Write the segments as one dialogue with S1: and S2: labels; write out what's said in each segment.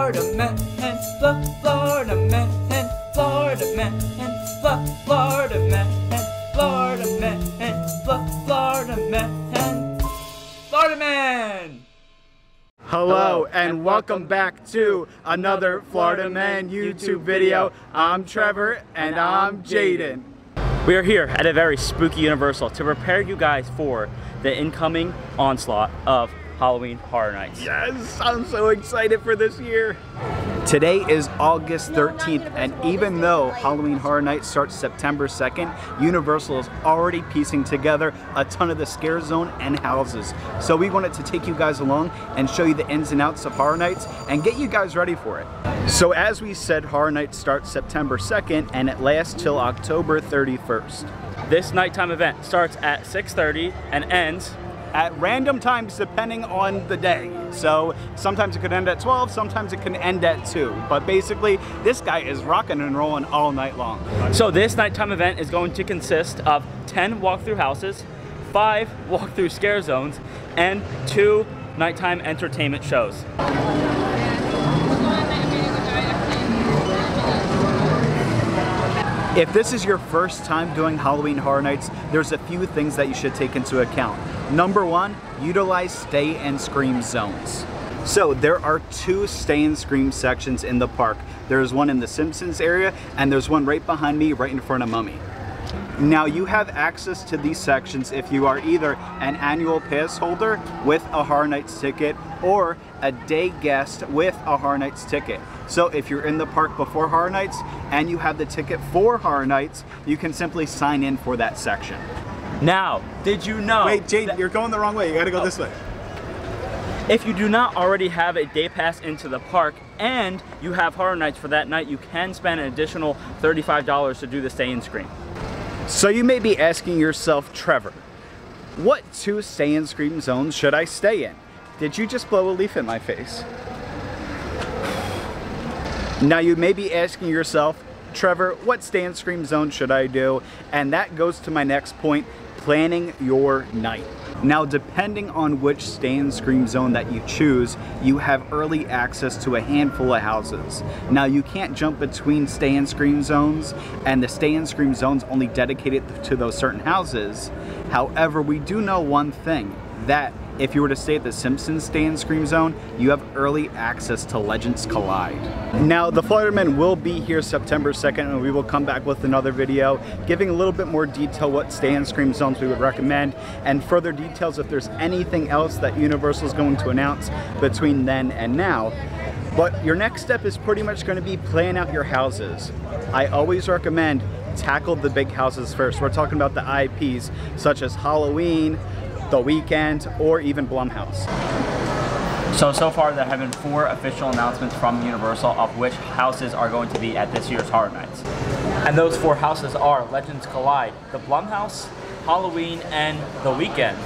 S1: Florida man, Florida man, Florida man, Florida man, Florida man, Florida man, Florida man.
S2: Hello and welcome back to another Florida Man YouTube video. I'm Trevor and I'm Jaden.
S3: We are here at a very spooky Universal to prepare you guys for the incoming onslaught of Halloween Horror Nights.
S2: Yes, I'm so excited for this year. Today is August 13th, and even though Halloween Horror Nights starts September 2nd, Universal is already piecing together a ton of the scare zone and houses. So we wanted to take you guys along and show you the ins and outs of Horror Nights and get you guys ready for it. So as we said, Horror Nights starts September 2nd and it lasts till October 31st.
S3: This nighttime event starts at 6:30 and ends
S2: at random times depending on the day. So sometimes it could end at 12, sometimes it can end at 2. But basically, this guy is rocking and rolling all night long.
S3: So this nighttime event is going to consist of 10 walkthrough houses, 5 walkthrough scare zones, and 2 nighttime entertainment shows.
S2: If this is your first time doing Halloween Horror Nights, there's a few things that you should take into account. Number 1, utilize stay and scream zones. So there are 2 stay and scream sections in the park. There's one in the Simpsons area and there's one right behind me, right in front of Mummy. Now you have access to these sections if you are either an annual pass holder with a Horror Nights ticket or a day guest with a Horror Nights ticket. So if you're in the park before Horror Nights and you have the ticket for Horror Nights, you can simply sign in for that section.
S3: Now, did you know—
S2: Wait, Jade, you're going the wrong way. You gotta go this way.
S3: If you do not already have a day pass into the park and you have Horror Nights for that night, you can spend an additional $35 to do the stay and scream.
S2: So you may be asking yourself, Trevor, what 2 stay and scream zones should I stay in? Did you just blow a leaf in my face? Now you may be asking yourself, Trevor, what stay and scream zone should I do? And that goes to my next point, planning your night. Now depending on which stay and scream zone that you choose, you have early access to a handful of houses. Now you can't jump between stay and scream zones, and the stay and scream zones only dedicated to those certain houses. However, we do know one thing, that if you were to stay at the Simpsons stay and scream zone, you have early access to Legends Collide. Now the Florida Men will be here September 2nd and we will come back with another video giving a little bit more detail what stay and scream zones we would recommend and further details if there's anything else that Universal is going to announce between then and now. But your next step is pretty much going to be plan out your houses. I always recommend tackle the big houses first. We're talking about the IPs such as Halloween, The Weeknd, or even Blumhouse.
S3: So far there have been 4 official announcements from Universal of which houses are going to be at this year's Horror Nights. And those 4 houses are Legends Collide, the Blumhouse, Halloween, and The Weeknd.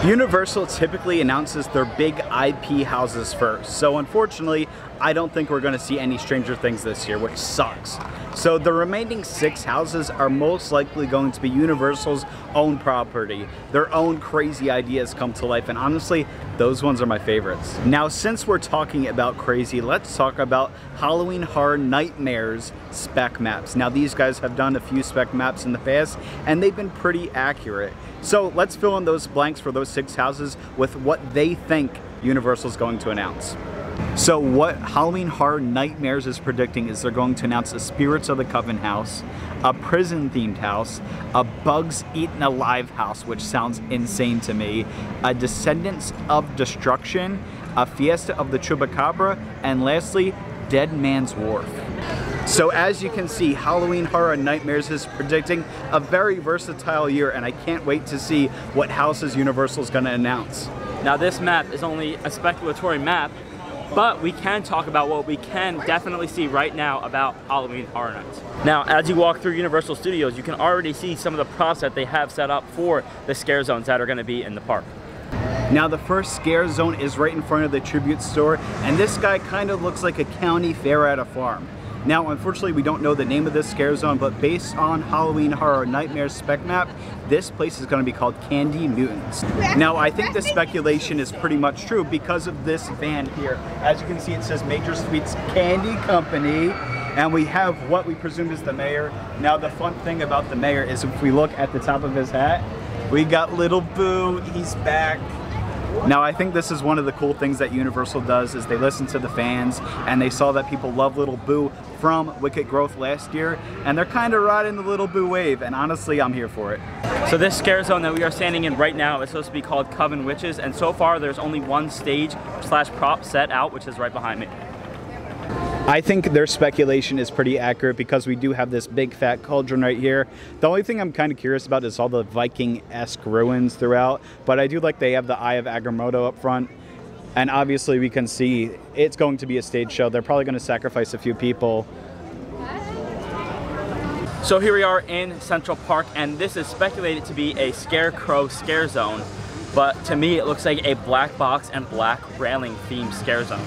S2: Universal typically announces their big IP houses first, so unfortunately I don't think we're going to see any Stranger Things this year, which sucks. So the remaining 6 houses are most likely going to be Universal's own property. Their own crazy ideas come to life, and honestly, those ones are my favorites. Now, since we're talking about crazy, let's talk about Halloween Horror Nightmares spec maps. Now, these guys have done a few spec maps in the past, and they've been pretty accurate. So let's fill in those blanks for those 6 houses with what they think Universal's going to announce. So what Halloween Horror Nightmares is predicting is they're going to announce a Spirits of the Coven house, a prison-themed house, a Bugs Eaten Alive house, which sounds insane to me, a Descendants of Destruction, a Fiesta of the Chupacabra, and lastly, Dead Man's Wharf. So as you can see, Halloween Horror Nightmares is predicting a very versatile year, and I can't wait to see what houses Universal is going to announce.
S3: Now this map is only a speculatory map, but we can talk about what we can definitely see right now about Halloween Horror Nights. Now, as you walk through Universal Studios, you can already see some of the props that they have set up for the scare zones that are going to be in the park.
S2: Now the first scare zone is right in front of the Tribute store, and this guy kind of looks like a county fair at a farm. Now, unfortunately, we don't know the name of this scare zone, but based on Halloween Horror Nightmares spec map, this place is going to be called Candy Mutants. Now, I think the speculation is pretty much true because of this van here. As you can see, it says Major Sweets Candy Company, and we have what we presume is the mayor. Now, the fun thing about the mayor is if we look at the top of his hat, we got Little Boo, he's back. Now, I think this is one of the cool things that Universal does is they listen to the fans and they saw that people love Little Boo from Wicked Growth last year, and they're kind of riding the Little Boo wave, and honestly, I'm here for it.
S3: So this scare zone that we are standing in right now is supposed to be called Coven Witches, and so far there's only one stage / prop set out, which is right behind me.
S2: I think their speculation is pretty accurate because we do have this big fat cauldron right here. The only thing I'm kind of curious about is all the Viking-esque ruins throughout, but I do like they have the Eye of Agamotto up front, and obviously we can see it's going to be a stage show. They're probably going to sacrifice a few people.
S3: So here we are in Central Park, and this is speculated to be a Scarecrow scare zone, but to me it looks like a black box and black railing themed scare zone.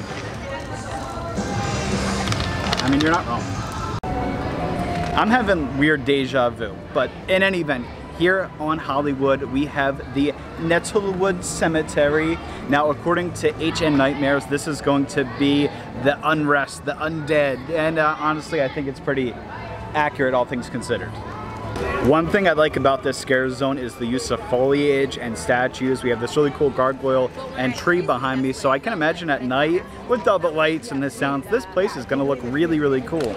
S2: I mean, you're not wrong. I'm having weird deja vu, but in any event, here on Hollywood, we have the Nettlewood Cemetery. Now, according to HN Nightmares, this is going to be the unrest, the undead, and honestly, I think it's pretty accurate, all things considered. One thing I like about this scare zone is the use of foliage and statues. We have this really cool gargoyle and tree behind me, so I can imagine at night with all the lights and the sounds, this place is going to look really, really cool.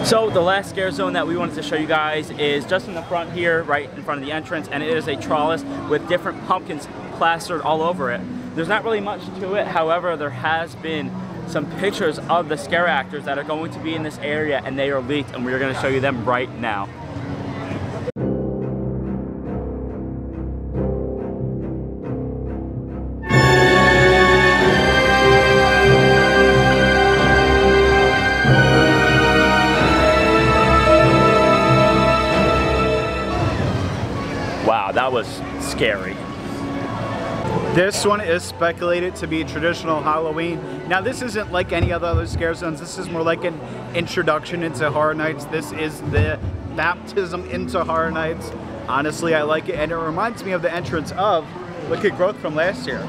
S3: So the last scare zone that we wanted to show you guys is just in the front here, right in front of the entrance, and it is a trellis with different pumpkins plastered all over it. There's not really much to it, however, there has been some pictures of the scare actors that are going to be in this area, and they are leaked, and we're going to show you them right now. Wow, that was scary.
S2: This one is speculated to be traditional Halloween. Now, this isn't like any other scare zones. This is more like an introduction into Horror Nights. This is the baptism into Horror Nights. Honestly, I like it, and it reminds me of the entrance of Wicked Growth from last year.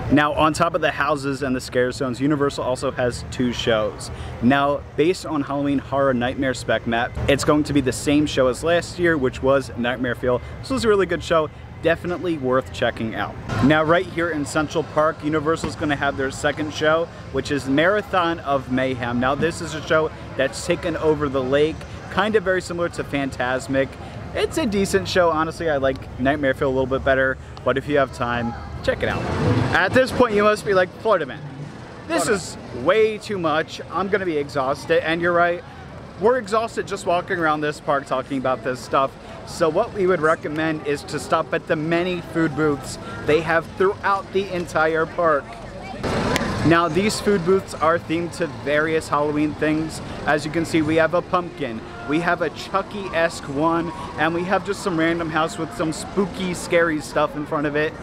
S2: Now, on top of the houses and the scare zones, Universal also has 2 shows. Now, based on Halloween Horror Nightmare spec map, it's going to be the same show as last year, which was Nightmare Fuel. This was a really good show. Definitely worth checking out. Now, right here in Central Park, Universal's going to have their second show, which is Marathon of Mayhem. Now, this is a show that's taken over the lake, kind of very similar to Fantasmic. It's a decent show. Honestly, I like Nightmare Fuel a little bit better, but if you have time, check it out. At this point, you must be like, Florida man, this is way too much. I'm going to be exhausted, and you're right. We're exhausted just walking around this park talking about this stuff. So what we would recommend is to stop at the many food booths they have throughout the entire park. Now, these food booths are themed to various Halloween things. As you can see, we have a pumpkin, we have a Chucky-esque one, and we have just some random house with some spooky, scary stuff in front of it.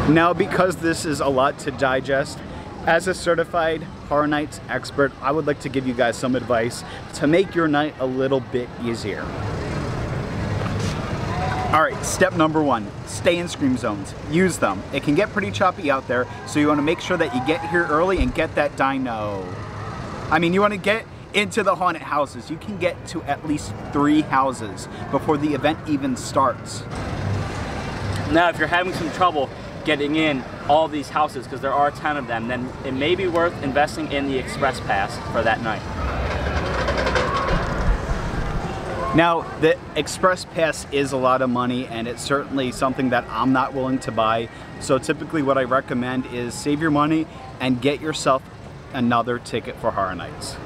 S2: Now, because this is a lot to digest, as a certified Horror Nights expert, I would like to give you guys some advice to make your night a little bit easier. Alright, step number 1, stay in scream zones. Use them. It can get pretty choppy out there, so you want to make sure that you get here early and get that dino. I mean, you want to get into the haunted houses. You can get to at least 3 houses before the event even starts.
S3: Now, if you're having some trouble getting in all these houses, because there are 10 of them, then it may be worth investing in the Express Pass for that night.
S2: Now, the Express Pass is a lot of money, and it's certainly something that I'm not willing to buy. So typically what I recommend is save your money and get yourself another ticket for Horror Nights.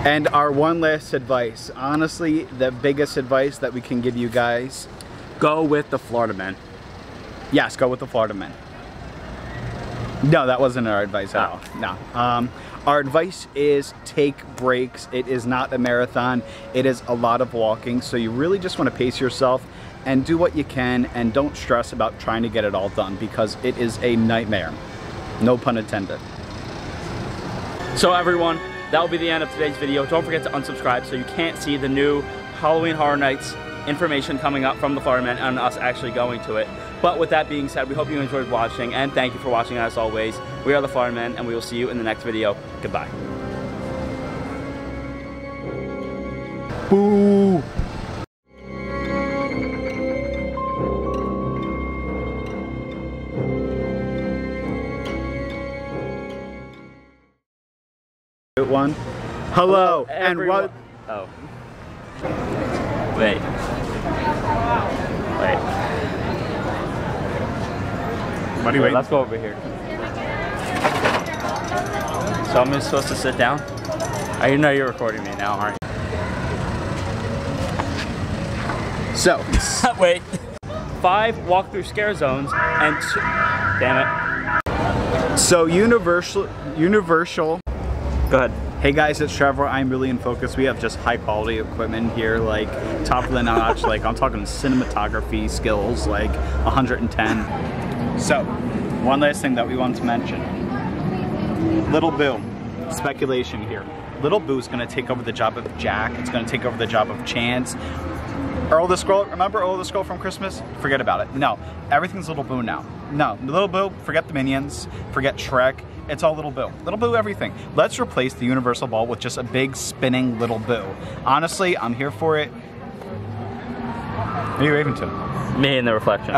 S2: And our one last advice, honestly, the biggest advice that we can give you guys,
S3: Go with the Florida men.
S2: Yes, go with the Florida men. No, that wasn't our advice at all. No. Our advice is take breaks. It is not a marathon. It is a lot of walking. So you really just want to pace yourself and do what you can, and don't stress about trying to get it all done, because it is a nightmare. No pun intended.
S3: So everyone, that will be the end of today's video. Don't forget to unsubscribe so you can't see the new Halloween Horror Nights information coming up from the Florida Men and us actually going to it. But with that being said, we hope you enjoyed watching, and thank you for watching as always. We are the Florida Men, and we will see you in the next video. Goodbye.
S2: Boo! One. Hello, and what?
S3: Oh. Wait.
S2: What do you wait?
S3: Let's go over here. So I'm supposed to sit down? I know you're recording me now, aren't you?
S2: So,
S3: wait. 5 walkthrough scare zones and 2. Damn it.
S2: So Universal.
S3: Go ahead.
S2: Hey guys, it's Trevor. I'm really in focus. We have just high quality equipment here, like top of the notch. Like I'm talking cinematography skills, like 110. So, one last thing that we want to mention. Little Boo. Speculation here. Little Boo's gonna take over the job of Jack. It's gonna take over the job of Chance. Earl the Scroll, remember Earl the Scroll from Christmas? Forget about it. No, everything's Little Boo now. No, Little Boo, forget the Minions, forget Shrek. It's all Little Boo. Little Boo everything. Let's replace the Universal Ball with just a big spinning Little Boo. Honestly, I'm here for it. Who are you waving to?
S3: Me in the reflection.